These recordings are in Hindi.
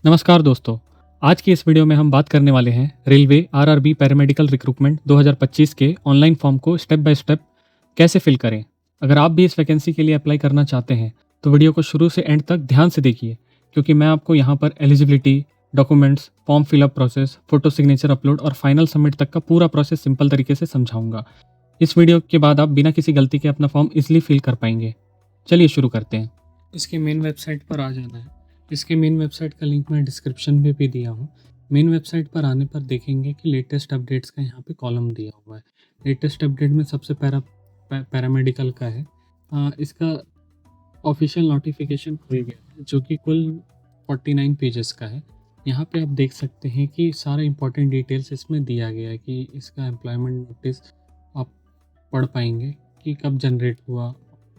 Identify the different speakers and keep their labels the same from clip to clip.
Speaker 1: नमस्कार दोस्तों। आज की इस वीडियो में हम बात करने वाले हैं रेलवे आरआरबी पैरामेडिकल रिक्रूटमेंट 2025 के ऑनलाइन फॉर्म को स्टेप बाय स्टेप कैसे फिल करें। अगर आप भी इस वैकेंसी के लिए अप्लाई करना चाहते हैं तो वीडियो को शुरू से एंड तक ध्यान से देखिए, क्योंकि मैं आपको यहाँ पर eligibility, documents, form fill up process, photo signature upload और फाइनल सबमिट तक का पूरा प्रोसेस सिंपल तरीके से समझाऊंगा। इस वीडियो के बाद आप बिना किसी गलती के अपना फॉर्म इजिली फिल कर पाएंगे। चलिए शुरू करते हैं। इसकी मेन वेबसाइट पर आ जाना है। इसके मेन वेबसाइट का लिंक मैं डिस्क्रिप्शन में भी दिया हूँ। मेन वेबसाइट पर आने पर देखेंगे कि लेटेस्ट अपडेट्स का यहाँ पे कॉलम दिया हुआ है। लेटेस्ट अपडेट में सबसे पैरामेडिकल का है। इसका ऑफिशियल नोटिफिकेशन खुल गया है, जो कि कुल 49 पेजेस का है। यहाँ पे आप देख सकते हैं कि सारा इंपॉर्टेंट डिटेल्स इसमें दिया गया है कि इसका एम्प्लॉयमेंट नोटिस आप पढ़ पाएंगे कि कब जनरेट हुआ,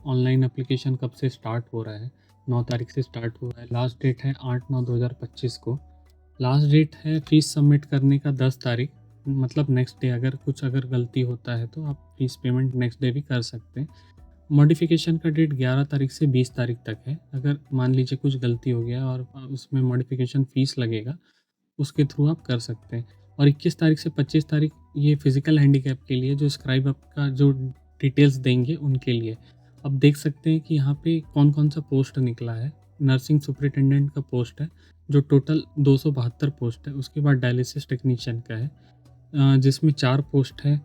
Speaker 1: ऑनलाइन एप्लीकेशन कब से स्टार्ट हो रहा है। 9 तारीख से स्टार्ट हुआ है। लास्ट डेट है 8/9/2025 को। लास्ट डेट है फीस सबमिट करने का 10 तारीख, मतलब नेक्स्ट डे। अगर गलती होता है तो आप फीस पेमेंट नेक्स्ट डे भी कर सकते हैं। मॉडिफिकेशन का डेट 11 तारीख से 20 तारीख तक है। अगर मान लीजिए कुछ गलती हो गया और उसमें मॉडिफिकेशन फ़ीस लगेगा, उसके थ्रू आप कर सकते हैं। और 21 तारीख से 25 तारीख ये फिज़िकल हैंडीकैप के लिए, जो स्क्राइब अप का जो डिटेल्स देंगे उनके लिए। अब देख सकते हैं कि यहाँ पे कौन कौन सा पोस्ट निकला है। नर्सिंग सुपरिटेंडेंट का पोस्ट है, जो टोटल 272 पोस्ट है। उसके बाद डायलिसिस टेक्नीशियन का है, जिसमें 4 पोस्ट है।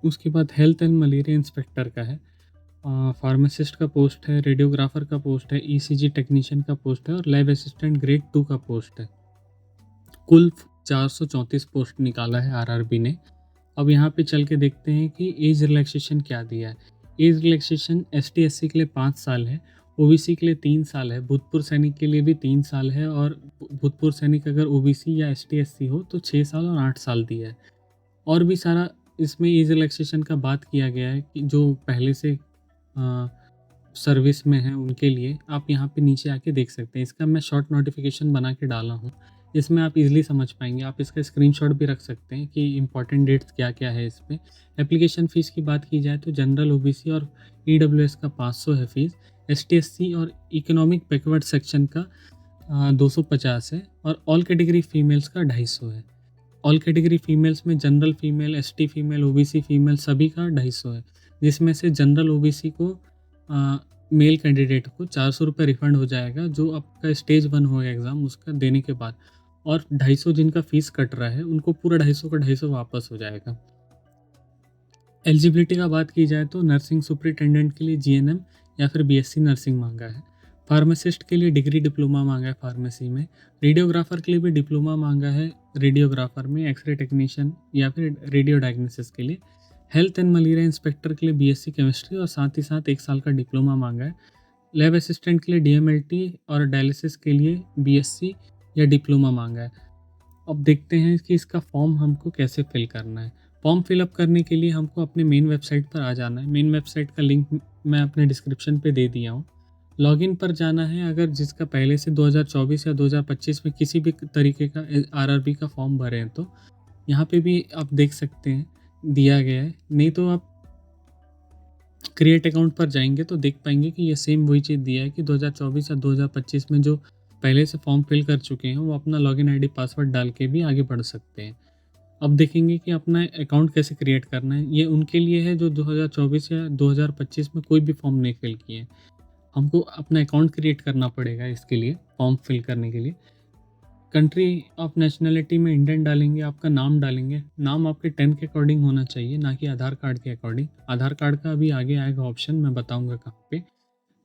Speaker 1: उसके बाद हेल्थ एंड मलेरिया इंस्पेक्टर का है, फार्मासिस्ट का पोस्ट है, रेडियोग्राफर का पोस्ट है, ईसीजी टेक्नीशियन का पोस्ट है और लैब असिस्टेंट ग्रेड 2 का पोस्ट है। कुल 434 पोस्ट निकाला है आरआरबी ने। अब यहाँ पे चल के देखते हैं कि एज रिलैक्सेशन क्या दिया है। एज रिलैक्सेशन एसटी एससी के लिए 5 साल है, ओबीसी के लिए 3 साल है, भूतपूर्व सैनिक के लिए भी 3 साल है, और भूतपूर्व सैनिक अगर ओबीसी या एसटी एससी हो तो 6 साल और 8 साल दिया है। और भी सारा इसमें एज रिलैक्सेशन का बात किया गया है कि जो पहले से सर्विस में है उनके लिए। आप यहाँ पे नीचे आके देख सकते हैं। इसका मैं शॉर्ट नोटिफिकेशन बना के डाला हूँ, इसमें आप इजीली समझ पाएंगे। आप इसका स्क्रीनशॉट भी रख सकते हैं कि इंपॉर्टेंट डेट्स क्या क्या है इसमें। एप्लीकेशन फ़ीस की बात की जाए तो जनरल, ओबीसी और ईडब्ल्यूएस का 500 है फ़ीस। एसटी एससी और इकोनॉमिक बैकवर्ड सेक्शन का 250 है, और ऑल कैटेगरी फीमेल्स का 250 है। ऑल कैटेगरी फीमेल्स में general female, ST female, OBC female सभी का 250 है, जिसमें से जनरल ओबीसी को मेल कैंडिडेट को 400 रुपये रिफंड हो जाएगा, जो आपका स्टेज 1 होगा एग्ज़ाम उसका देने के बाद। और 250 जिनका फ़ीस कट रहा है उनको पूरा 250 का 250 वापस हो जाएगा। एलिजिबिलिटी का बात की जाए तो नर्सिंग सुपरिटेंडेंट के लिए जीएनएम या फिर बीएससी नर्सिंग मांगा है। फार्मासिस्ट के लिए डिग्री डिप्लोमा मांगा है फार्मेसी में। रेडियोग्राफर के लिए भी डिप्लोमा मांगा है रेडियोग्राफर में, एक्सरे टेक्नीशियन या फिर रेडियो डायग्नोसिस के लिए। हेल्थ एंड मलेरिया इंस्पेक्टर के लिए बीएससी केमिस्ट्री और साथ ही साथ 1 साल का डिप्लोमा मांगा है। लैब असिस्टेंट के लिए डीएमएलटी और डायलिसिस के लिए बीएससी या डिप्लोमा मांगा है। अब देखते हैं कि इसका फॉर्म हमको कैसे फिल करना है। फॉर्म फिलअप करने के लिए हमको अपने मेन वेबसाइट पर आ जाना है। मेन वेबसाइट का लिंक मैं अपने डिस्क्रिप्शन पे दे दिया हूँ। लॉगिन पर जाना है। अगर जिसका पहले से 2024 या 2025 में किसी भी तरीके का आरआरबी का फॉर्म भरे हैं तो यहाँ पे भी आप देख सकते हैं दिया गया है। नहीं तो आप क्रिएट अकाउंट पर जाएंगे तो देख पाएंगे कि ये सेम वही चीज़ दिया है कि 2024 या 2025 में जो पहले से फॉर्म फिल कर चुके हैं वो अपना लॉगिन आईडी पासवर्ड डाल के भी आगे बढ़ सकते हैं। अब देखेंगे कि अपना अकाउंट कैसे क्रिएट करना है। ये उनके लिए है जो 2024 या 2025 में कोई भी फॉर्म नहीं फिल किए। हमको अपना अकाउंट क्रिएट करना पड़ेगा इसके लिए, फॉर्म फिल करने के लिए। कंट्री ऑफ नेशनलिटी में इंडियन डालेंगे, आपका नाम डालेंगे। नाम आपके 10 के अकॉर्डिंग होना चाहिए, ना कि आधार कार्ड के अकॉर्डिंग। आधार कार्ड का अभी आगे आएगा ऑप्शन, मैं बताऊंगा कहाँ पे।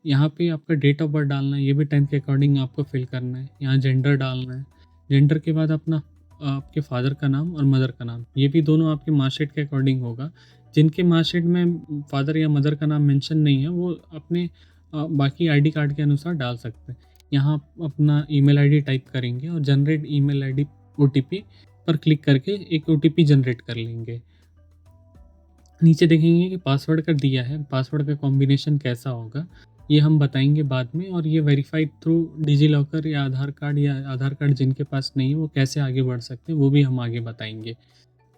Speaker 1: यहाँ पे आपका डेट ऑफ बर्थ डालना है, ये भी 10 के अकॉर्डिंग आपको फिल करना है। यहाँ जेंडर डालना है। जेंडर के बाद अपना आपके फादर का नाम और मदर का नाम, ये भी दोनों आपके मार्कशीट के अकॉर्डिंग होगा। जिनके मार्कशीट में फादर या मदर का नाम मेंशन नहीं है वो अपने बाकी आईडी कार्ड के अनुसार डाल सकते हैं। यहाँ आप अपना ईमेल आईडी टाइप करेंगे और जनरेट ईमेल आईडी ओटीपी पर क्लिक करके एक ओटीपी जनरेट कर लेंगे। नीचे देखेंगे कि पासवर्ड का दिया है। पासवर्ड का कॉम्बिनेशन कैसा होगा ये हम बताएंगे बाद में। और ये वेरीफाइड थ्रू डिजी लॉकर या आधार कार्ड जिनके पास नहीं है वो कैसे आगे बढ़ सकते हैं वो भी हम आगे बताएंगे।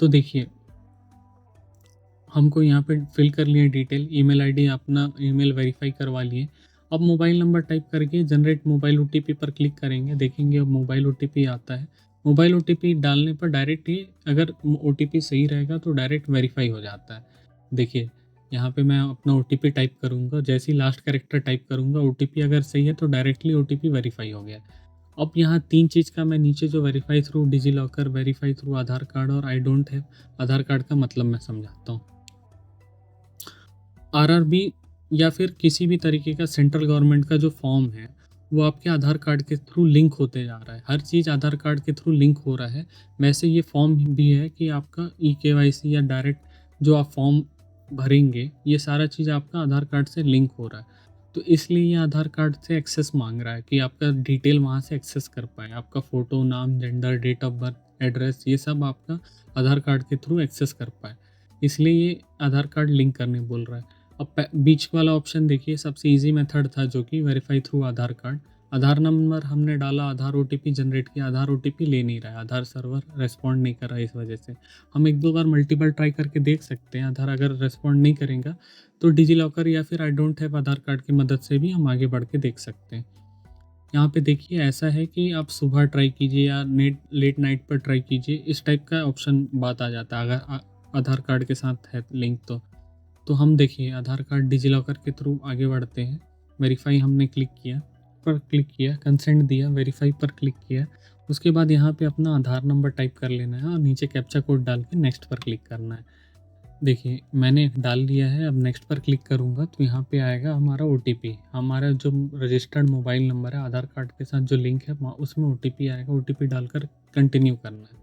Speaker 1: तो देखिए, हमको यहाँ पे फिल कर लिए डिटेल। ईमेल आईडी अपना ईमेल वेरीफाई करवा लिए। अब मोबाइल नंबर टाइप करके जनरेट मोबाइल ओटीपी पर क्लिक करेंगे, देखेंगे अब मोबाइल ओटीपी आता है। मोबाइल ओटीपी डालने पर डायरेक्ट ही अगर ओटीपी सही रहेगा तो डायरेक्ट वेरीफाई हो जाता है। देखिए यहाँ पे मैं अपना ओटीपी टाइप करूँगा, जैसे ही लास्ट कैरेक्टर टाइप करूँगा ओटीपी अगर सही है तो डायरेक्टली ओटीपी वेरीफाई हो गया। अब यहाँ 3 चीज़ का मैं नीचे जो verify through DigiLocker, verify through Aadhaar card और I don't have Aadhaar card का मतलब मैं समझाता हूँ। आरआरबी या फिर किसी भी तरीके का सेंट्रल गवर्नमेंट का जो फॉर्म है वो आपके आधार कार्ड के थ्रू लिंक होते जा रहा है। हर चीज़ आधार कार्ड के थ्रू लिंक हो रहा है। वैसे ये फॉर्म भी है कि आपका ई-केवाईसी या डायरेक्ट जो आप फॉर्म भरेंगे ये सारा चीज़ आपका आधार कार्ड से लिंक हो रहा है। तो इसलिए ये आधार कार्ड से एक्सेस मांग रहा है कि आपका डिटेल वहाँ से एक्सेस कर पाए। आपका फ़ोटो, नाम, gender, date of birth, address ये सब आपका आधार कार्ड के थ्रू एक्सेस कर पाए। इसलिए ये आधार कार्ड लिंक करने बोल रहा है। अब बीच वाला ऑप्शन देखिए, सबसे इजी मेथड था जो कि वेरीफाई थ्रू आधार कार्ड। आधार नंबर हमने डाला, आधार ओटीपी जनरेट किया, आधार ओटीपी ले नहीं रहा है, आधार सर्वर रेस्पॉन्ड नहीं कर रहा है। इस वजह से हम 1-2 बार मल्टीपल ट्राई करके देख सकते हैं। आधार अगर रेस्पॉन्ड नहीं करेगा तो डिजिलॉकर या फिर आई डोंट हैव आधार कार्ड की मदद से भी हम आगे बढ़ के देख सकते हैं। यहाँ पे देखिए ऐसा है कि आप सुबह ट्राई कीजिए या लेट नाइट पर ट्राई कीजिए, इस टाइप का ऑप्शन बात आ जाता है अगर आधार कार्ड के साथ है लिंक तो हम देखिए आधार कार्ड डिजिलॉकर के थ्रू आगे बढ़ते हैं। वेरीफाई हमने क्लिक किया, कंसेंट दिया, वेरीफाई पर क्लिक किया। उसके बाद यहाँ पे अपना आधार नंबर टाइप कर लेना है और नीचे कैप्चा कोड डाल के नेक्स्ट पर क्लिक करना है। देखिए मैंने डाल लिया है, अब नेक्स्ट पर क्लिक करूँगा तो यहाँ पे आएगा हमारा ओटीपी। हमारा जो रजिस्टर्ड मोबाइल नंबर है आधार कार्ड के साथ जो लिंक है उसमें ओटीपी आएगा। ओटीपी डालकर कंटिन्यू करना है।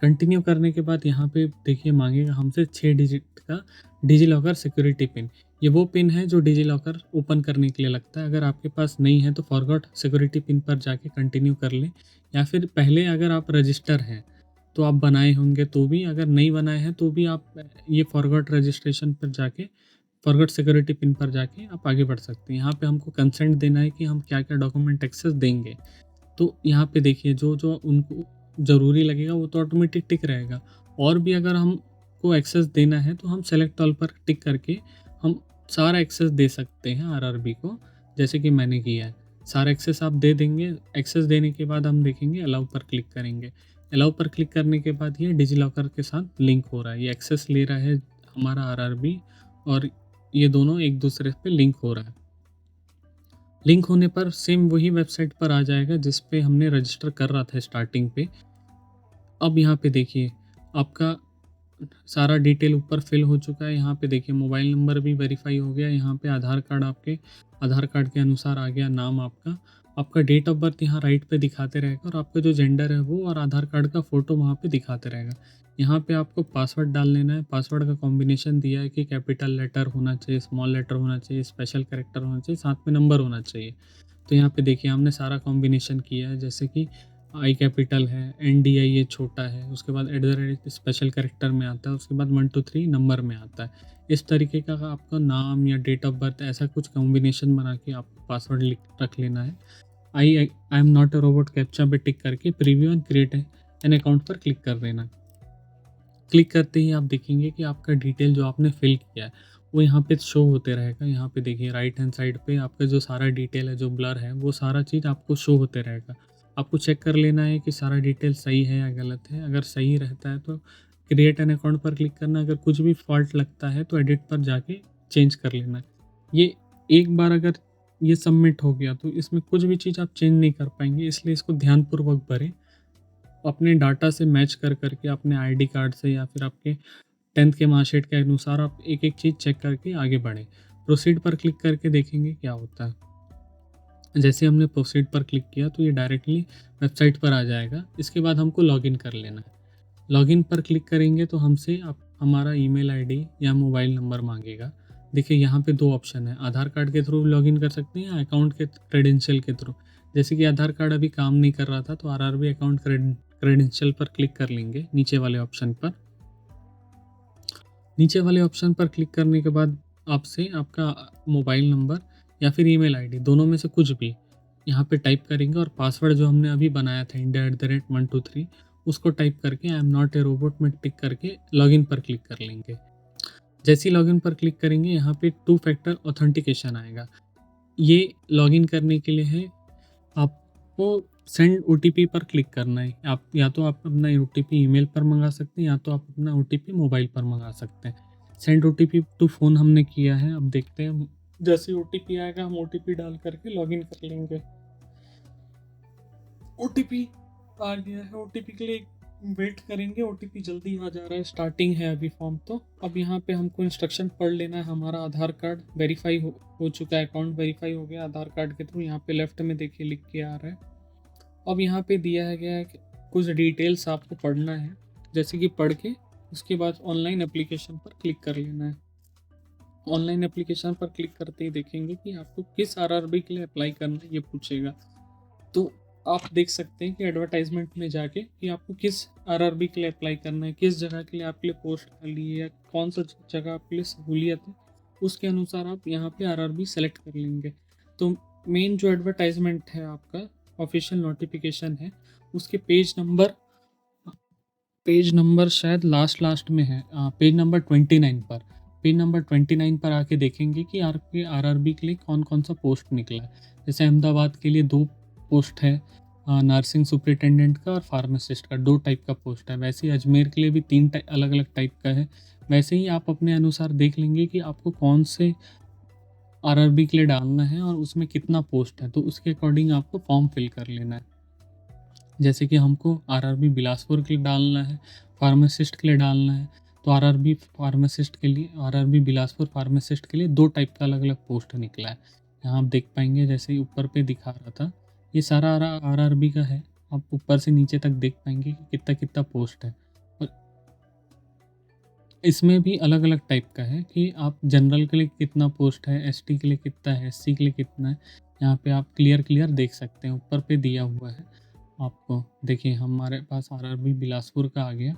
Speaker 1: कंटिन्यू करने के बाद यहाँ पे देखिए मांगेगा हमसे 6 डिजिट का डिजिलॉकर सिक्योरिटी पिन। ये वो पिन है जो डिजिलॉकर ओपन करने के लिए लगता है। अगर आपके पास नहीं है तो फॉरगॉट सिक्योरिटी पिन पर जाके कंटिन्यू कर लें, या फिर पहले अगर आप रजिस्टर हैं तो आप बनाए होंगे तो भी, अगर नहीं बनाए हैं तो भी आप ये फॉरगॉट रजिस्ट्रेशन पर जाके, फॉरगॉट सिक्योरिटी पिन पर जाके आप आगे बढ़ सकते हैं। यहाँ पे हमको कंसेंट देना है कि हम क्या-क्या डॉक्यूमेंट एक्सेस देंगे। तो यहाँ पे देखिए जो उनको ज़रूरी लगेगा वो तो ऑटोमेटिक टिक रहेगा, और भी अगर हमको एक्सेस देना है तो हम सेलेक्ट ऑल पर टिक करके हम सारा एक्सेस दे सकते हैं आरआरबी को, जैसे कि मैंने किया है। सारा एक्सेस आप दे देंगे। एक्सेस देने के बाद हम देखेंगे अलाउ पर क्लिक करेंगे। अलाउ पर क्लिक करने के बाद ये डिजिलॉकर के साथ लिंक हो रहा है, ये एक्सेस ले रहा है हमारा आरआरबी, और ये दोनों एक दूसरे पे लिंक हो रहा है। लिंक होने पर सेम वही वेबसाइट पर आ जाएगा जिस पे हमने रजिस्टर कर रहा था स्टार्टिंग पे। अब यहाँ पे देखिए आपका सारा डिटेल ऊपर फिल हो चुका है। यहाँ पे देखिए मोबाइल नंबर भी वेरीफाई हो गया। यहाँ पे आधार कार्ड आपके आधार कार्ड के अनुसार आ गया, नाम आपका डेट ऑफ बर्थ यहाँ राइट पे दिखाते रहेगा, और आपका जो जेंडर है वो, और आधार कार्ड का फ़ोटो वहाँ पे दिखाते रहेगा। यहाँ पे आपको पासवर्ड डाल लेना है। पासवर्ड का कॉम्बिनेशन दिया है कि कैपिटल लेटर होना चाहिए, स्मॉल लेटर होना चाहिए, स्पेशल कैरेक्टर होना चाहिए, साथ में नंबर होना चाहिए। तो यहाँ पे देखिए हमने सारा कॉम्बिनेशन किया है, जैसे कि आई कैपिटल है, NDI ये छोटा है, उसके बाद @ स्पेशल कैरेक्टर में आता है, उसके बाद 1 2 3 नंबर में आता है। इस तरीके का आपका नाम या डेट ऑफ बर्थ ऐसा कुछ कॉम्बिनेशन बना के आपको पासवर्ड लिख रख लेना है। I am not a robot captcha पे टिक करके preview and create an account पर क्लिक कर देना। क्लिक करते ही आप देखेंगे कि आपका डिटेल जो आपने फिल किया है वो यहाँ पे शो होते रहेगा। यहाँ पे देखिए राइट हैंड साइड पे आपका जो सारा डिटेल है, जो ब्लर है, वो सारा चीज़ आपको शो होते रहेगा। आपको चेक कर लेना है कि सारा डिटेल सही है या गलत है। अगर सही रहता है तो क्रिएट एन अकाउंट पर क्लिक करना। अगर कुछ भी फॉल्ट लगता है तो एडिट पर जाके चेंज कर लेना है। ये एक बार अगर ये सबमिट हो गया तो इसमें कुछ भी चीज़ आप चेंज नहीं कर पाएंगे, इसलिए इसको ध्यानपूर्वक भरें। अपने डाटा से मैच कर करके, अपने आईडी कार्ड से या फिर आपके 10th के मार्कशीट के अनुसार आप एक-एक चीज़ चेक करके आगे बढ़ें। प्रोसीड पर क्लिक करके देखेंगे क्या होता है। जैसे हमने प्रोसीड पर क्लिक किया तो ये डायरेक्टली वेबसाइट पर आ जाएगा। इसके बाद हमको लॉगिन कर लेना है। लॉगिन पर क्लिक करेंगे तो हमसे हमारा ईमेल आईडी या मोबाइल नंबर मांगेगा। देखिए यहाँ पे 2 ऑप्शन है, आधार कार्ड के थ्रू लॉगिन कर सकते हैं या अकाउंट के क्रेडेंशियल के थ्रू। जैसे कि आधार कार्ड अभी काम नहीं कर रहा था तो आरआरबी अकाउंट क्रेडेंशियल पर क्लिक कर लेंगे नीचे वाले ऑप्शन पर। नीचे वाले ऑप्शन पर क्लिक करने के बाद आपसे आपका मोबाइल नंबर या फिर ईमेल आईडी दोनों में से कुछ भी यहाँ पे टाइप करेंगे, और पासवर्ड जो हमने अभी बनाया था India@123 उसको टाइप करके I am not a robot में टिक करके लॉगिन पर क्लिक कर लेंगे। जैसे ही लॉगिन पर क्लिक करेंगे यहाँ पे 2 फैक्टर ऑथेंटिकेशन आएगा। ये लॉगिन करने के लिए है, आपको सेंड ओटीपी पर क्लिक करना है। आप या तो आप अपना ओटीपी ईमेल पर मंगा सकते हैं, या तो आप अपना ओटीपी मोबाइल पर मंगा सकते हैं। सेंड ओटीपी टू फ़ोन हमने किया है। अब देखते हैं, जैसे ओटीपी आएगा हम ओटीपी डाल करके लॉगिन कर लेंगे। ओटीपी आ गया है, ओटीपी के लिए वेट करेंगे। ओटीपी जल्दी आ जा रहा है, स्टार्टिंग है अभी फॉर्म। तो अब यहाँ पे हमको इंस्ट्रक्शन पढ़ लेना है। हमारा आधार कार्ड वेरीफाई हो चुका है, अकाउंट वेरीफाई हो गया आधार कार्ड के थ्रू। यहाँ पे लेफ्ट में देखिए लिख के आ रहा है। अब यहाँ पे दिया है गया है कि कुछ डिटेल्स आपको पढ़ना है, जैसे कि पढ़ के उसके बाद ऑनलाइन एप्लीकेशन पर क्लिक कर लेना है। ऑनलाइन एप्लीकेशन पर क्लिक करते ही देखेंगे कि आपको किस आरआरबी के लिए अप्लाई करना है, ये पूछेगा। तो आप देख सकते हैं कि एडवर्टाइजमेंट में जाके कि आपको किस आरआरबी के लिए अप्लाई करना है, किस जगह के लिए आपके लिए पोस्ट खाली है, या कौन सा जगह आपके लिए सहूलियत है, उसके अनुसार आप यहाँ पे आरआरबी सेलेक्ट कर लेंगे। तो मेन जो एडवर्टाइजमेंट है आपका ऑफिशियल नोटिफिकेशन है, उसके पेज नंबर शायद लास्ट में है, पेज नंबर 29 पर। पेज नंबर 29 पर आके देखेंगे कि आपके आरआरबी के लिए कौन कौन सा पोस्ट निकला है। जैसे अहमदाबाद के लिए 2 पोस्ट है, नर्सिंग सुपरिटेंडेंट का और फार्मासिस्ट का, 2 टाइप का पोस्ट है। वैसे ही अजमेर के लिए भी 3 अलग अलग टाइप का है। वैसे ही आप अपने अनुसार देख लेंगे कि आपको कौन से आरआरबी के लिए डालना है और उसमें कितना पोस्ट है, तो उसके अकॉर्डिंग आपको फॉर्म फिल कर लेना है। जैसे कि हमको आरआरबी बिलासपुर के लिए डालना है, फार्मासिस्ट के लिए डालना है, तो आरआरबी बिलासपुर फार्मासिस्ट के लिए 2 टाइप का अलग अलग पोस्ट निकला है। यहाँ आप देख पाएंगे, जैसे ऊपर पे दिखा रहा था, ये सारा आरआरबी का है। आप ऊपर से नीचे तक देख पाएंगे कि कितना कितना पोस्ट है। और इसमें भी अलग अलग टाइप का है कि आप जनरल के लिए कितना पोस्ट है, एसटी के लिए कितना है, एससी के लिए कितना है। यहाँ पे आप क्लियर देख सकते हैं, ऊपर पे दिया हुआ है आपको। देखिए हमारे पास आरआरबी बिलासपुर का आ गया।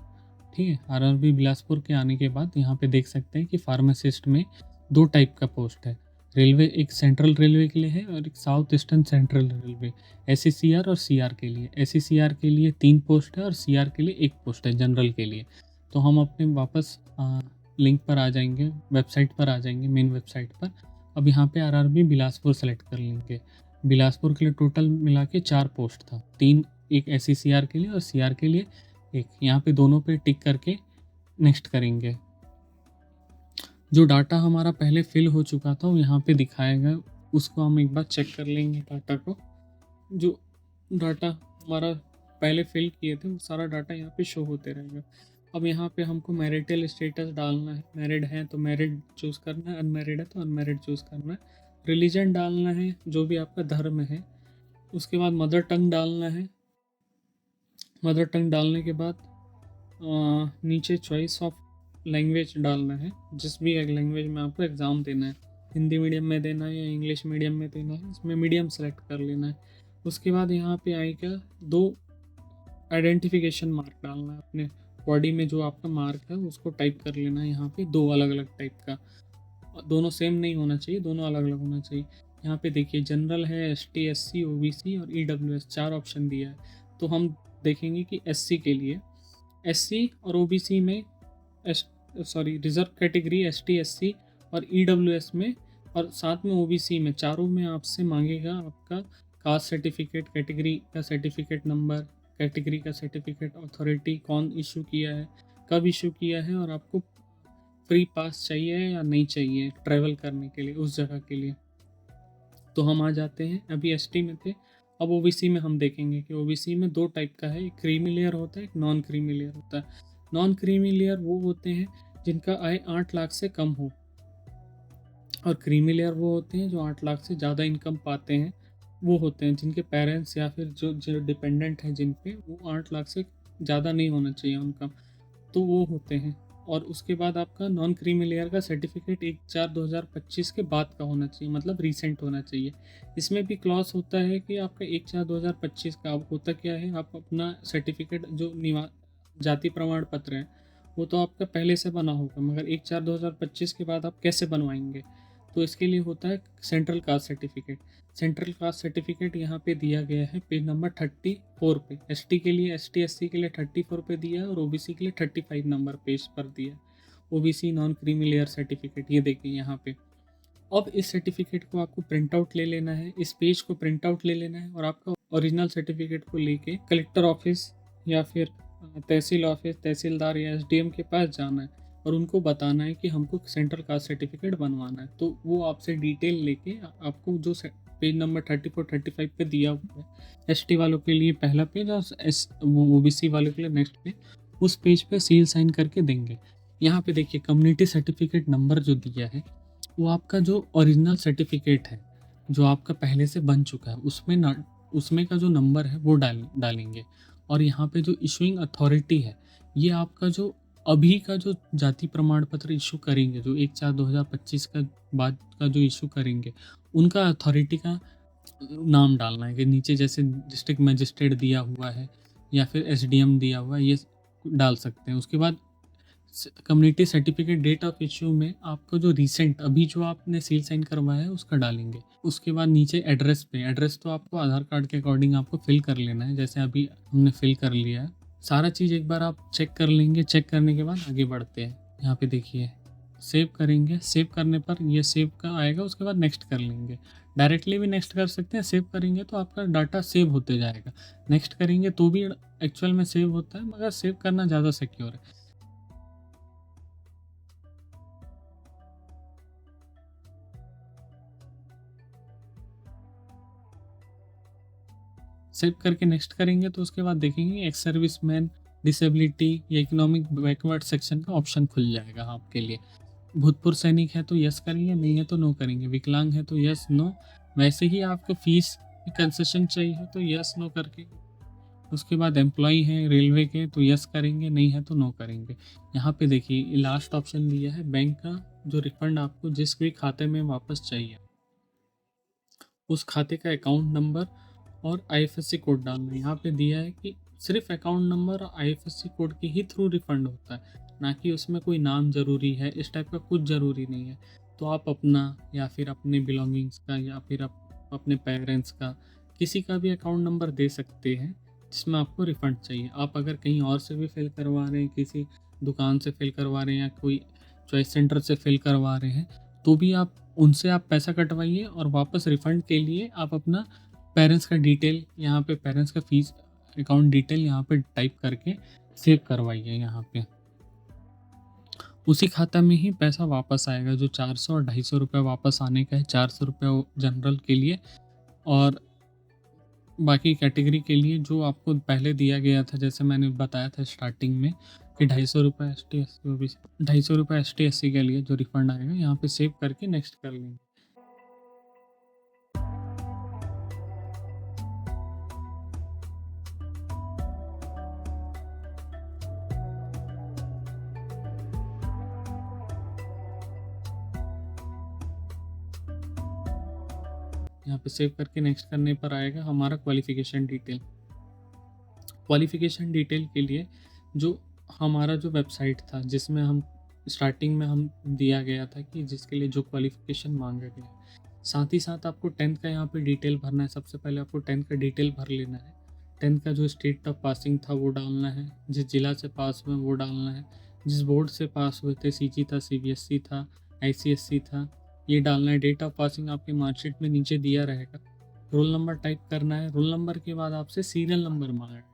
Speaker 1: ठीक है, आरआरबी बिलासपुर के आने के बाद यहाँ पे देख सकते हैं कि फार्मासिस्ट में 2 टाइप का पोस्ट है। रेलवे, एक सेंट्रल रेलवे के लिए है और एक south eastern central railway, SECR और सीआर के लिए। एसईसीआर के लिए 3 पोस्ट है और सीआर के लिए 1 पोस्ट है जनरल के लिए। तो हम अपने वापस लिंक पर आ जाएंगे, वेबसाइट पर आ जाएंगे, मेन वेबसाइट पर। अब यहाँ पे आरआरबी बिलासपुर सेलेक्ट कर लेंगे। बिलासपुर के लिए टोटल मिला के 4 पोस्ट था, 3 एक एसईसीआर के लिए और सीआर के लिए 1। यहाँ पे दोनों पे टिक करके नेक्स्ट करेंगे। जो डाटा हमारा पहले फिल हो चुका था वो यहाँ पे दिखाएगा, उसको हम एक बार चेक कर लेंगे डाटा को। जो डाटा हमारा पहले फिल किए थे वो सारा डाटा यहाँ पे शो होते रहेगा। अब यहाँ पे हमको मैरिटल स्टेटस डालना है। मैरिड है तो मैरिड चूज़ करना है, अनमैरिड है तो अनमैरिड चूज़ करना है। रिलीजन डालना है, जो भी आपका धर्म है। उसके बाद मदर टंग डालना है। मदर टंग डालने के बाद नीचे चॉइस ऑफ लैंग्वेज डालना है, जिस भी एक लैंग्वेज में आपको एग्ज़ाम देना है, हिंदी मीडियम में देना है या इंग्लिश मीडियम में देना है, इसमें मीडियम सेलेक्ट कर लेना है। उसके बाद यहाँ पे आएगा 2 आइडेंटिफिकेशन मार्क डालना है। अपने बॉडी में जो आपका मार्क है उसको टाइप कर लेना है। यहाँ पे 2 अलग अलग टाइप का, दोनों सेम नहीं होना चाहिए, दोनों अलग अलग होना चाहिए। यहाँ पे देखिए जनरल है, एसटी, एससी, ओबीसी और ईडब्ल्यूएस, 4 ऑप्शन दिया है। तो हम देखेंगे कि एससी के लिए, एससी और ओबीसी में रिजर्व कैटेगरी एसटी, एससी और ईडब्ल्यूएस में, और साथ में ओबीसी में, चारों में आपसे मांगेगा आपका कास्ट सर्टिफिकेट, कैटेगरी का सर्टिफिकेट नंबर, कैटेगरी का सर्टिफिकेट, अथॉरिटी कौन इशू किया है, कब इशू किया है, और आपको फ्री पास चाहिए या नहीं चाहिए ट्रैवल करने के लिए उस जगह के लिए। तो हम आ जाते हैं, अभी एसटी में थे, अब ओबीसी में हम देखेंगे कि ओबीसी में 2 टाइप का है, एक क्रीमी लेयर होता है, एक नॉन क्रीमी लेयर होता है। नॉन क्रीमी लेयर वो होते हैं जिनका आय 8 लाख से कम हो, और क्रीमी लेयर वो होते हैं जो 8 लाख से ज़्यादा इनकम पाते हैं। वो होते हैं जिनके पेरेंट्स या फिर जो डिपेंडेंट हैं जिन पे, वो 8 लाख से ज़्यादा नहीं होना चाहिए उनका, तो वो होते हैं। और उसके बाद आपका नॉन क्रीमी लेयर का सर्टिफिकेट 1/4/2025 के बाद का होना चाहिए, मतलब रीसेंट होना चाहिए। इसमें भी क्लॉज होता है कि आपका 1/4/2025 का होता क्या है, आप अपना सर्टिफिकेट जो जाति प्रमाण पत्र है वो तो आपका पहले से बना होगा, मगर 1/4/2025 के बाद आप कैसे बनवाएंगे, तो इसके लिए होता है central caste certificate. Central caste certificate यहाँ पे दिया गया है पेज नंबर 34 पे। एसटी के लिए, एसटी एससी के लिए 34 पे दिया है, और ओबीसी के लिए 35 नंबर पेज पर दिया है। OBC non creamy layer certificate, ये देखिए यहाँ पे। अब इस सर्टिफिकेट को आपको प्रिंट आउट ले लेना है, इस पेज को प्रिंट आउट ले लेना है और आपका ओरिजिनल सर्टिफिकेट को लेके कलेक्टर ऑफिस या फिर तहसील ऑफिस, तहसीलदार या एसडीएम के पास जाना है और उनको बताना है कि हमको सेंट्रल कास्ट सर्टिफिकेट बनवाना है। तो वो आपसे डिटेल लेके आपको जो पेज नंबर 34-35 पे दिया हुआ है, एसटी वालों के लिए पहला पेज और ओबीसी वालों के लिए नेक्स्ट पेज, उस पेज पे सील साइन करके देंगे। यहाँ पे देखिए कम्युनिटी सर्टिफिकेट नंबर जो दिया है वो आपका जो ओरिजिनल सर्टिफिकेट है जो आपका पहले से बन चुका है उसमें ना, उसमें का जो नंबर है वो डालेंगे। और यहाँ पे जो इशूइंग अथॉरिटी है ये आपका जो अभी का जो जाति प्रमाण पत्र इशू करेंगे, जो 1/4/2025 का बाद का जो इशू करेंगे, उनका अथॉरिटी का नाम डालना है कि नीचे जैसे डिस्ट्रिक्ट मजिस्ट्रेट दिया हुआ है या फिर एसडीएम दिया हुआ है, ये डाल सकते हैं। उसके बाद community certificate date of issue में आपको जो रिसेंट अभी जो आपने सील साइन करवाया है उसका डालेंगे। उसके बाद नीचे एड्रेस पे, एड्रेस तो आपको आधार कार्ड के अकॉर्डिंग आपको फिल कर लेना है, जैसे अभी हमने फिल कर लिया है। सारा चीज़ एक बार आप चेक कर लेंगे, चेक करने के बाद आगे बढ़ते हैं। यहाँ पे देखिए सेव करेंगे, सेव करने पर ये सेव का आएगा, उसके बाद नेक्स्ट कर लेंगे। डायरेक्टली भी नेक्स्ट कर सकते हैं, सेव करेंगे तो आपका डाटा सेव होते जाएगा। नेक्स्ट करेंगे तो भी एक्चुअल में सेव होता है, मगर सेव करना ज़्यादा सिक्योर है। सेव करके नेक्स्ट करेंगे तो उसके बाद देखेंगे एक्स सर्विस मैन, डिसेबिलिटी या इकोनॉमिक बैकवर्ड सेक्शन का ऑप्शन खुल जाएगा आपके लिए। भूतपूर्व सैनिक है तो यस करेंगे, नहीं है तो नो करेंगे। विकलांग है तो यस नो। वैसे ही आपको फीस कंसेशन चाहिए तो यस नो करके, उसके बाद एम्प्लॉई हैं रेलवे के तो यस करेंगे, नहीं है तो नो करेंगे। यहाँ पे देखिए लास्ट ऑप्शन दिया है बैंक का जो रिफंड आपको जिस भी खाते में वापस चाहिए उस खाते का अकाउंट नंबर और आईएफएससी कोड डालना है। यहाँ पे दिया है कि सिर्फ अकाउंट नंबर और आईएफएससी कोड के ही थ्रू रिफंड होता है, ना कि उसमें कोई नाम ज़रूरी है, इस टाइप का कुछ ज़रूरी नहीं है। तो आप अपना या फिर अपने बिलोंगिंग्स का या फिर अपने पेरेंट्स का किसी का भी अकाउंट नंबर दे सकते हैं जिसमें आपको रिफ़ंड चाहिए। आप अगर कहीं और से भी फिल करवा रहे हैं, किसी दुकान से फिल करवा रहे हैं या कोई चॉइस सेंटर से फिल करवा रहे हैं, तो भी आप उनसे आप पैसा कटवाइए और वापस रिफ़ंड के लिए आप अपना पेरेंट्स का डिटेल, यहाँ पे पेरेंट्स का फीस अकाउंट डिटेल यहाँ पे टाइप करके सेव करवाइए। यहाँ पे उसी खाता में ही पैसा वापस आएगा। जो 400 और 250 रुपये वापस आने का है, 400 रुपये जनरल के लिए और बाकी कैटेगरी के लिए जो आपको पहले दिया गया था, जैसे मैंने बताया था स्टार्टिंग में कि 250 रुपये एस टी एस सी, 250 रुपये एस टी एस सी के लिए जो रिफ़ंड आएगा, यहाँ पे सेव करके नेक्स्ट कर लेंगे। यहाँ पे सेव करके नेक्स्ट करने पर आएगा हमारा क्वालिफ़िकेशन डिटेल। क्वालिफ़िकेशन डिटेल के लिए जो हमारा जो वेबसाइट था जिसमें हम स्टार्टिंग में हम दिया गया था कि जिसके लिए जो क्वालिफ़िकेशन मांगा गया है, साथ ही साथ आपको 10th का यहाँ पे डिटेल भरना है। सबसे पहले आपको 10th का डिटेल भर लेना है। 10th का जो स्टेट ऑफ पासिंग था वो डालना है, जिस जिला से पास हुए वो डालना है, जिस बोर्ड से पास हुए थे, सीजी था, सीबीएसई था, आईसीएसई था, ये डालना है। डेट ऑफ पासिंग आपकी मार्कशीट में नीचे दिया रहेगा। रोल नंबर टाइप करना है। रोल नंबर के बाद आपसे सीरियल नंबर मांगा है।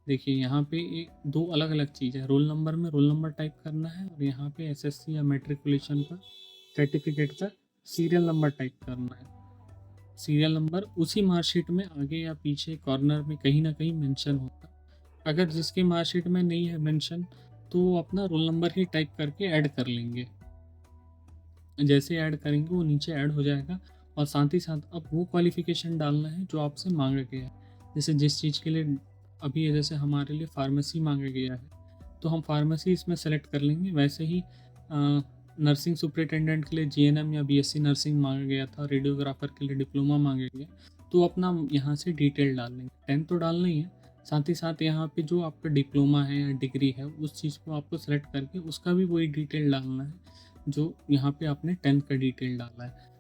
Speaker 1: देखिए यहाँ पे एक दो अलग अलग चीज़ है। रोल नंबर में रोल नंबर टाइप करना है और यहाँ पे एसएससी या मेट्रिकुलेशन का सर्टिफिकेट का सीरियल नंबर टाइप करना है। सीरियल नंबर उसी मार्कशीट में आगे या पीछे कॉर्नर में कहीं ना कहीं मेंशन होता है। अगर जिसकी मार्कशीट में नहीं है मेंशन तो वो अपना रोल नंबर ही टाइप करके ऐड कर लेंगे। जैसे ऐड करेंगे वो नीचे ऐड हो जाएगा। और साथ ही साथ अब वो क्वालिफ़िकेशन डालना है जो आपसे मांगा गया है। जैसे जिस चीज़ के लिए अभी जैसे हमारे लिए फार्मेसी मांगा गया है तो हम फार्मेसी इसमें सेलेक्ट कर लेंगे। वैसे ही नर्सिंग सुपरिटेंडेंट के लिए जीएनएम या बीएससी नर्सिंग मांगा गया था, रेडियोग्राफर के लिए डिप्लोमा मांगा गया, तो अपना यहाँ से डिटेल डाल लेंगे। 10th तो डालना ही है, साथ ही साथ यहाँ पे जो आपका डिप्लोमा है या डिग्री है उस चीज़ को आपको सेलेक्ट करके उसका भी वही डिटेल डालना है जो यहाँ पे आपने 10th का डिटेल डाला है।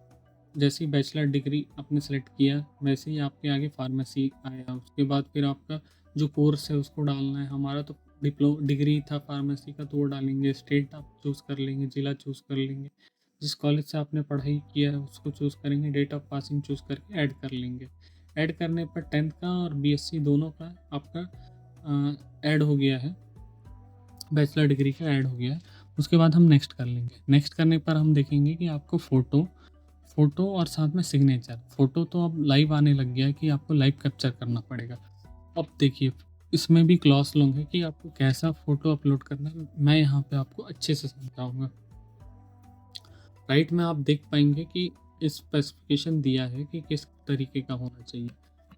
Speaker 1: जैसे ही बैचलर डिग्री आपने सेलेक्ट किया वैसे ही आपके आगे फार्मेसी आया। उसके बाद फिर आपका जो कोर्स है उसको डालना है। हमारा तो डिग्री था फार्मेसी का तो वो डालेंगे। स्टेट आप चूज़ कर लेंगे, ज़िला चूज़ कर लेंगे जिस कॉलेज से आपने पढ़ाई किया है उसको चूज़ करेंगे, डेट ऑफ पासिंग चूज़ करके ऐड कर लेंगे। ऐड करने पर 10th का और बीएससी दोनों का आपका ऐड हो गया है, बैचलर डिग्री का ऐड हो गया है। उसके बाद हम नेक्स्ट कर लेंगे। नेक्स्ट करने पर हम देखेंगे कि आपको फ़ोटो और साथ में सिग्नेचर। फ़ोटो तो अब लाइव आने लग गया है कि आपको लाइव कैप्चर करना पड़ेगा। अब देखिए, इसमें भी क्लॉज़ होंगे कि आपको कैसा फ़ोटो अपलोड करना है, मैं यहाँ पे आपको अच्छे से समझाऊँगा। राइट में आप देख पाएँगे कि स्पेसिफिकेशन दिया है कि किस तरीके का होना चाहिए।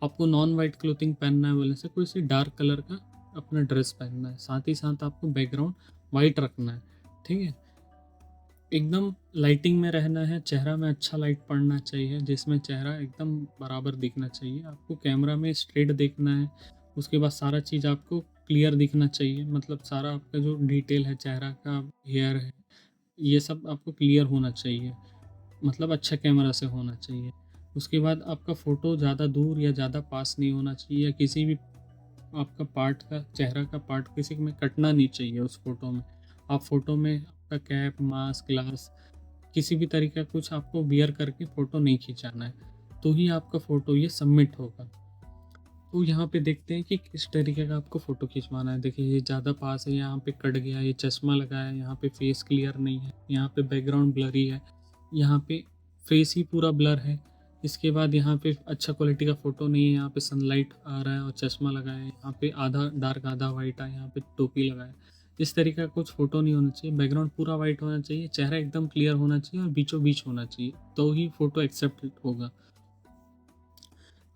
Speaker 1: आपको नॉन वाइट क्लोथिंग पहनना है बोलने से कोई सी डार्क कलर का अपना ड्रेस पहनना है। साथ ही साथ आपको बैकग्राउंड वाइट रखना है, ठीक है? एकदम लाइटिंग में रहना है, चेहरा में अच्छा लाइट पड़ना चाहिए, जिसमें चेहरा एकदम बराबर दिखना चाहिए। आपको कैमरा में स्ट्रेट देखना है, उसके बाद सारा चीज़ आपको क्लियर दिखना चाहिए, मतलब सारा आपका जो डिटेल है, चेहरा का, हेयर है, ये सब आपको क्लियर होना चाहिए, मतलब अच्छा कैमरा से होना चाहिए। उसके बाद आपका फ़ोटो ज़्यादा दूर या ज़्यादा पास नहीं होना चाहिए, या किसी भी आपका पार्ट का, चेहरा का पार्ट किसी में कटना नहीं चाहिए उस फ़ोटो में। आप फ़ोटो में आपका कैप, मास्क, ग्लास, किसी भी तरीके का कुछ आपको वियर करके फ़ोटो नहीं खिंचाना है, तो ही आपका फ़ोटो ये सबमिट होगा। तो यहाँ पे देखते हैं कि किस तरीके का आपको फ़ोटो खिंचवाना है। देखिए, ये ज़्यादा पास है, यहाँ पे कट गया, ये चश्मा लगाया है, यहाँ पे फेस क्लियर नहीं है, यहाँ पे बैकग्राउंड ब्लरी है, यहाँ पे फेस ही पूरा ब्लर है। इसके बाद यहाँ पे अच्छा क्वालिटी का फ़ोटो नहीं है, यहाँ पे सनलाइट आ रहा है और चश्मा लगाया है, यहाँ पे आधा डार्क आधा वाइट है, यहाँ पे टोपी लगाया है। इस तरीके का कुछ फ़ोटो नहीं होना चाहिए, बैकग्राउंड पूरा वाइट होना चाहिए, चेहरा एकदम क्लियर होना चाहिए और बीचों बीच होना चाहिए, तो ही फ़ोटो एक्सेप्ट होगा।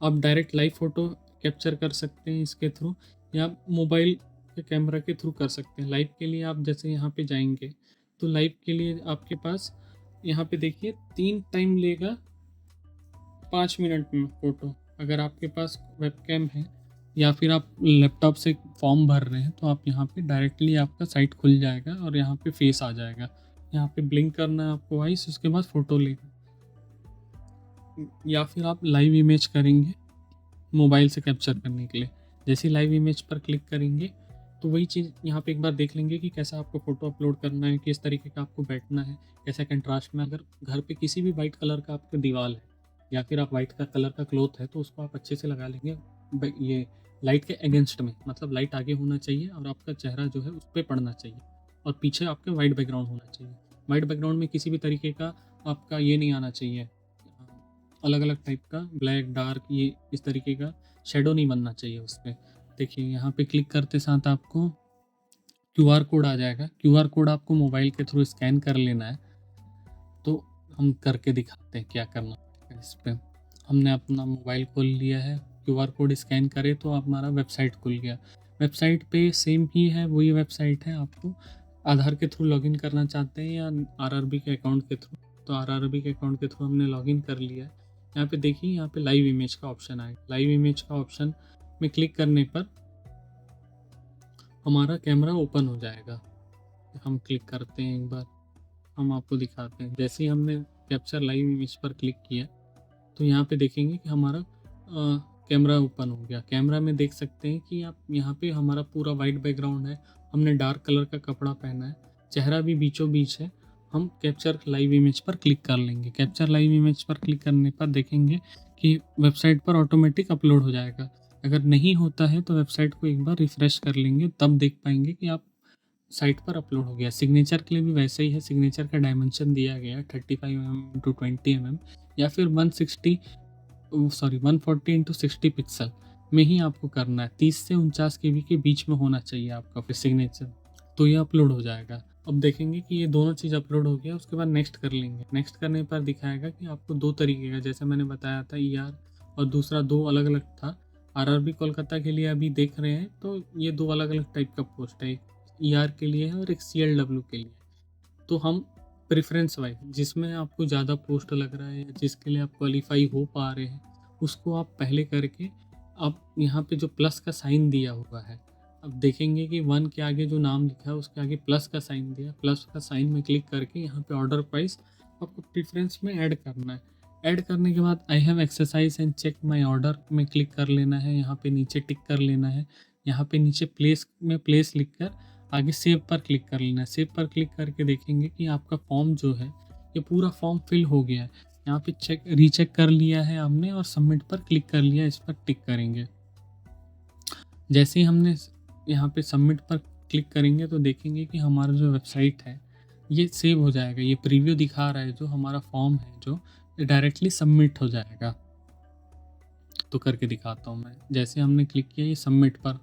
Speaker 1: आप डायरेक्ट लाइव फ़ोटो कैप्चर कर सकते हैं इसके थ्रू, या मोबाइल के कैमरा के थ्रू कर सकते हैं। लाइव के लिए आप जैसे यहाँ पे जाएँगे, तो लाइव के लिए आपके पास यहाँ पे देखिए 3 टाइम लेगा 5 मिनट में फ़ोटो। अगर आपके पास वेबकैम है या फिर आप लैपटॉप से फॉर्म भर रहे हैं, तो आप यहाँ पे डायरेक्टली आपका साइट खुल जाएगा और यहाँ पे फेस आ जाएगा। यहाँ पे ब्लिंक करना है आपको वॉइस, उसके बाद फ़ोटो लेगा। या फिर आप लाइव इमेज करेंगे मोबाइल से कैप्चर करने के लिए। जैसे ही लाइव इमेज पर क्लिक करेंगे, तो वही चीज़ यहाँ पे एक बार देख लेंगे कि कैसा आपको फ़ोटो अपलोड करना है, किस तरीके का आपको बैठना है, कैसा कंट्रास्ट में। अगर घर पे किसी भी वाइट कलर का आपका दीवार है या फिर आप वाइट का कलर का क्लॉथ है, तो उसको आप अच्छे से लगा लेंगे ये लाइट के अगेंस्ट में, मतलब लाइट आगे होना चाहिए और आपका चेहरा जो है उस पे पड़ना चाहिए और पीछे आपके वाइट बैकग्राउंड होना चाहिए। वाइट बैकग्राउंड में किसी भी तरीके का आपका ये नहीं आना चाहिए, अलग-अलग टाइप का ब्लैक, डार्क, ये इस तरीके का शैडो नहीं बनना चाहिए उसपे। देखिए, यहाँ पे क्लिक करते साथ आपको क्यूआर कोड आ जाएगा। क्यूआर कोड आपको मोबाइल के थ्रू स्कैन कर लेना है। तो हम करके दिखाते हैं क्या करना पड़ेगा इस पे। हमने अपना मोबाइल खोल लिया है, क्यूआर कोड स्कैन करे तो हमारा वेबसाइट खुल गया। वेबसाइट पे सेम ही है, वही वेबसाइट है। आपको आधार के थ्रू लॉगिन करना चाहते हैं या आरआरबी के अकाउंट के थ्रू, तो आरआरबी के अकाउंट के थ्रू हमने लॉगिन कर लिया है। यहाँ पे देखिए, यहाँ पे लाइव इमेज का ऑप्शन आएगा। लाइव इमेज का ऑप्शन में क्लिक करने पर हमारा कैमरा ओपन हो जाएगा। हम क्लिक करते हैं, एक बार हम आपको दिखाते हैं। जैसे ही हमने कैप्चर लाइव इमेज पर क्लिक किया, तो यहाँ पे देखेंगे कि हमारा कैमरा ओपन हो गया। कैमरा में देख सकते हैं कि आप यहाँ पे हमारा पूरा वाइट बैकग्राउंड है, हमने डार्क कलर का कपड़ा पहना है, चेहरा भी बीचों बीच है। हम कैप्चर लाइव इमेज पर क्लिक कर लेंगे। कैप्चर लाइव इमेज पर क्लिक करने पर देखेंगे कि वेबसाइट पर ऑटोमेटिक अपलोड हो जाएगा। अगर नहीं होता है तो वेबसाइट को एक बार रिफ्रेश कर लेंगे, तब देख पाएंगे कि आप साइट पर अपलोड हो गया। सिग्नेचर के लिए भी वैसे ही है। सिग्नेचर का डायमेंशन दिया गया है 35 mm टू 20 mm या फिर 140 इंटू 60 पिक्सल में ही आपको करना है। 30 से 49 केबी के बीच में होना चाहिए आपका फिर सिग्नेचर, तो ये अपलोड हो जाएगा। अब देखेंगे कि ये दोनों चीज़ अपलोड हो गया, उसके बाद नेक्स्ट कर लेंगे। नेक्स्ट करने पर दिखाएगा कि आपको 2 तरीके का, जैसे मैंने बताया था ईआर, और दूसरा 2 अलग-अलग था। आरआरबी कोलकाता के लिए अभी देख रहे हैं, तो ये 2 अलग-अलग टाइप का पोस्ट है। एक ईआर के लिए है और एक सीएलडब्ल्यू के लिए। तो हम प्रेफ़रेंस वाइज़ जिसमें आपको ज़्यादा पोस्ट लग रहा है, जिसके लिए आप क्वालीफ़ाई हो पा रहे हैं, उसको आप पहले करके, आप यहाँ पे जो प्लस का साइन दिया हुआ है, अब देखेंगे कि 1 के आगे जो नाम लिखा है उसके आगे प्लस का साइन दिया है। प्लस का साइन में क्लिक करके यहाँ पे ऑर्डर वाइज़ आपको प्रेफ़रेंस में ऐड करना है। ऐड करने के बाद I have exercise and check my order में क्लिक कर लेना है। यहाँ पे नीचे टिक कर लेना है। यहाँ पे नीचे प्लेस में प्लेस लिखकर आगे सेव पर क्लिक कर लेना है। सेव पर क्लिक करके देखेंगे कि आपका फॉर्म जो है ये पूरा फॉर्म फिल हो गया है। यहाँ पे रीचेक कर लिया है हमने और सबमिट पर क्लिक कर लिया, इस पर टिक करेंगे। जैसे ही हमने यहाँ पे सबमिट पर क्लिक करेंगे तो देखेंगे कि हमारा जो वेबसाइट है ये सेव हो जाएगा। ये प्रीव्यू दिखा रहा है, जो हमारा फॉर्म है जो डायरेक्टली सबमिट हो जाएगा। तो करके दिखाता हूँ मैं। जैसे हमने क्लिक किया ये सबमिट पर,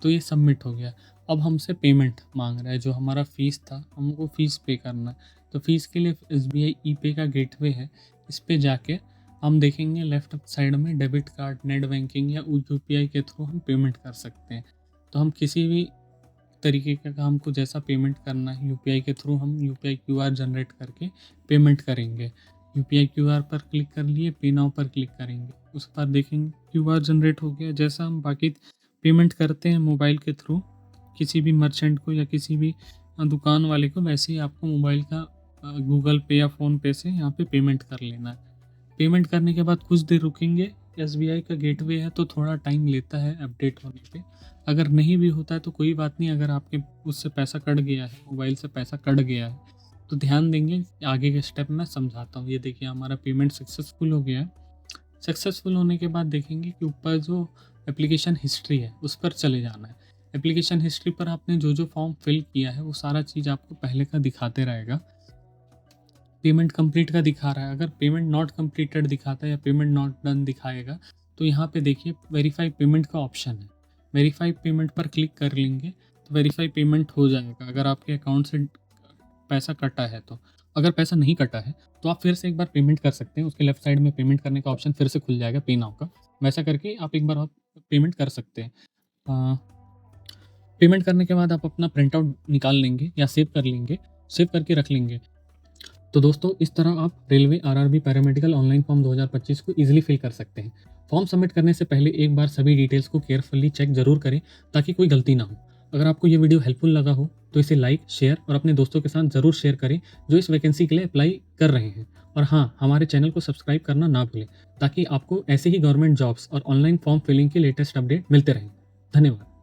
Speaker 1: तो ये सबमिट हो गया। अब हमसे पेमेंट मांग रहा है, जो हमारा फ़ीस था हमको फ़ीस पे करना है। तो फ़ीस के लिए SBI ई-पे का गेटवे है, इस पे जाके हम देखेंगे लेफ्ट साइड में डेबिट कार्ड, नेट बैंकिंग या UPI के थ्रू हम पेमेंट कर सकते हैं। तो हम किसी भी तरीके का हमको जैसा पेमेंट करना है UPI के थ्रू हम UPI QR जनरेट करके पेमेंट करेंगे। UPI QR पर क्लिक कर लिए, पे नाउ पर क्लिक करेंगे, उसके बाद देखेंगे QR जनरेट हो गया। जैसा हम बाकी पेमेंट करते हैं मोबाइल के थ्रू किसी भी मर्चेंट को या किसी भी दुकान वाले को, वैसे ही आपको मोबाइल का गूगल पे या फ़ोन पे से यहाँ पे पेमेंट कर लेना है। पेमेंट करने के बाद कुछ देर रुकेंगे। SBI का गेटवे है तो थोड़ा टाइम लेता है अपडेट होने पे। अगर नहीं भी होता है तो कोई बात नहीं, अगर आपके उससे पैसा कट गया है, मोबाइल से पैसा कट गया है, तो ध्यान देंगे। आगे के स्टेप मैं समझाता हूँ। ये देखिए हमारा पेमेंट सक्सेसफुल हो गया है। सक्सेसफुल होने के बाद देखेंगे कि ऊपर जो एप्लीकेशन हिस्ट्री है उस पर चले जाना है। एप्लीकेशन हिस्ट्री पर आपने जो जो फॉर्म फिल किया है वो सारा चीज़ आपको पहले का दिखाते रहेगा। पेमेंट कंप्लीट का दिखा रहा है, अगर पेमेंट नॉट कंप्लीटेड दिखाता है या पेमेंट नॉट डन दिखाएगा तो यहाँ पे देखिए वेरीफाई पेमेंट का ऑप्शन है। वेरीफाई पेमेंट पर क्लिक कर लेंगे तो वेरीफाई पेमेंट हो जाएगा अगर आपके अकाउंट से पैसा कटा है तो। अगर पैसा नहीं कटा है तो आप फिर से एक बार पेमेंट कर सकते हैं। उसके लेफ्ट साइड में पेमेंट करने का ऑप्शन फिर से खुल जाएगा पे नाउ का। वैसा करके आप एक बार और पेमेंट कर सकते हैं। पेमेंट करने के बाद आप अपना प्रिंट आउट निकाल लेंगे या सेव कर लेंगे, सेव करके रख लेंगे। तो दोस्तों इस तरह आप railway RRB paramedical online form 2025 को ईजिली फिल कर सकते हैं। फॉर्म सबमिट करने से पहले एक बार सभी डिटेल्स को केयरफुली चेक जरूर करें ताकि कोई गलती ना हो। अगर आपको ये वीडियो हेल्पफुल लगा हो तो इसे लाइक, शेयर और अपने दोस्तों के साथ ज़रूर शेयर करें जो इस वैकेंसी के लिए अप्लाई कर रहे हैं। और हाँ, हमारे चैनल को सब्सक्राइब करना ना भूलें ताकि आपको ऐसे ही गवर्नमेंट जॉब्स और ऑनलाइन फॉर्म फिलिंग के लेटेस्ट अपडेट मिलते रहें। धन्यवाद।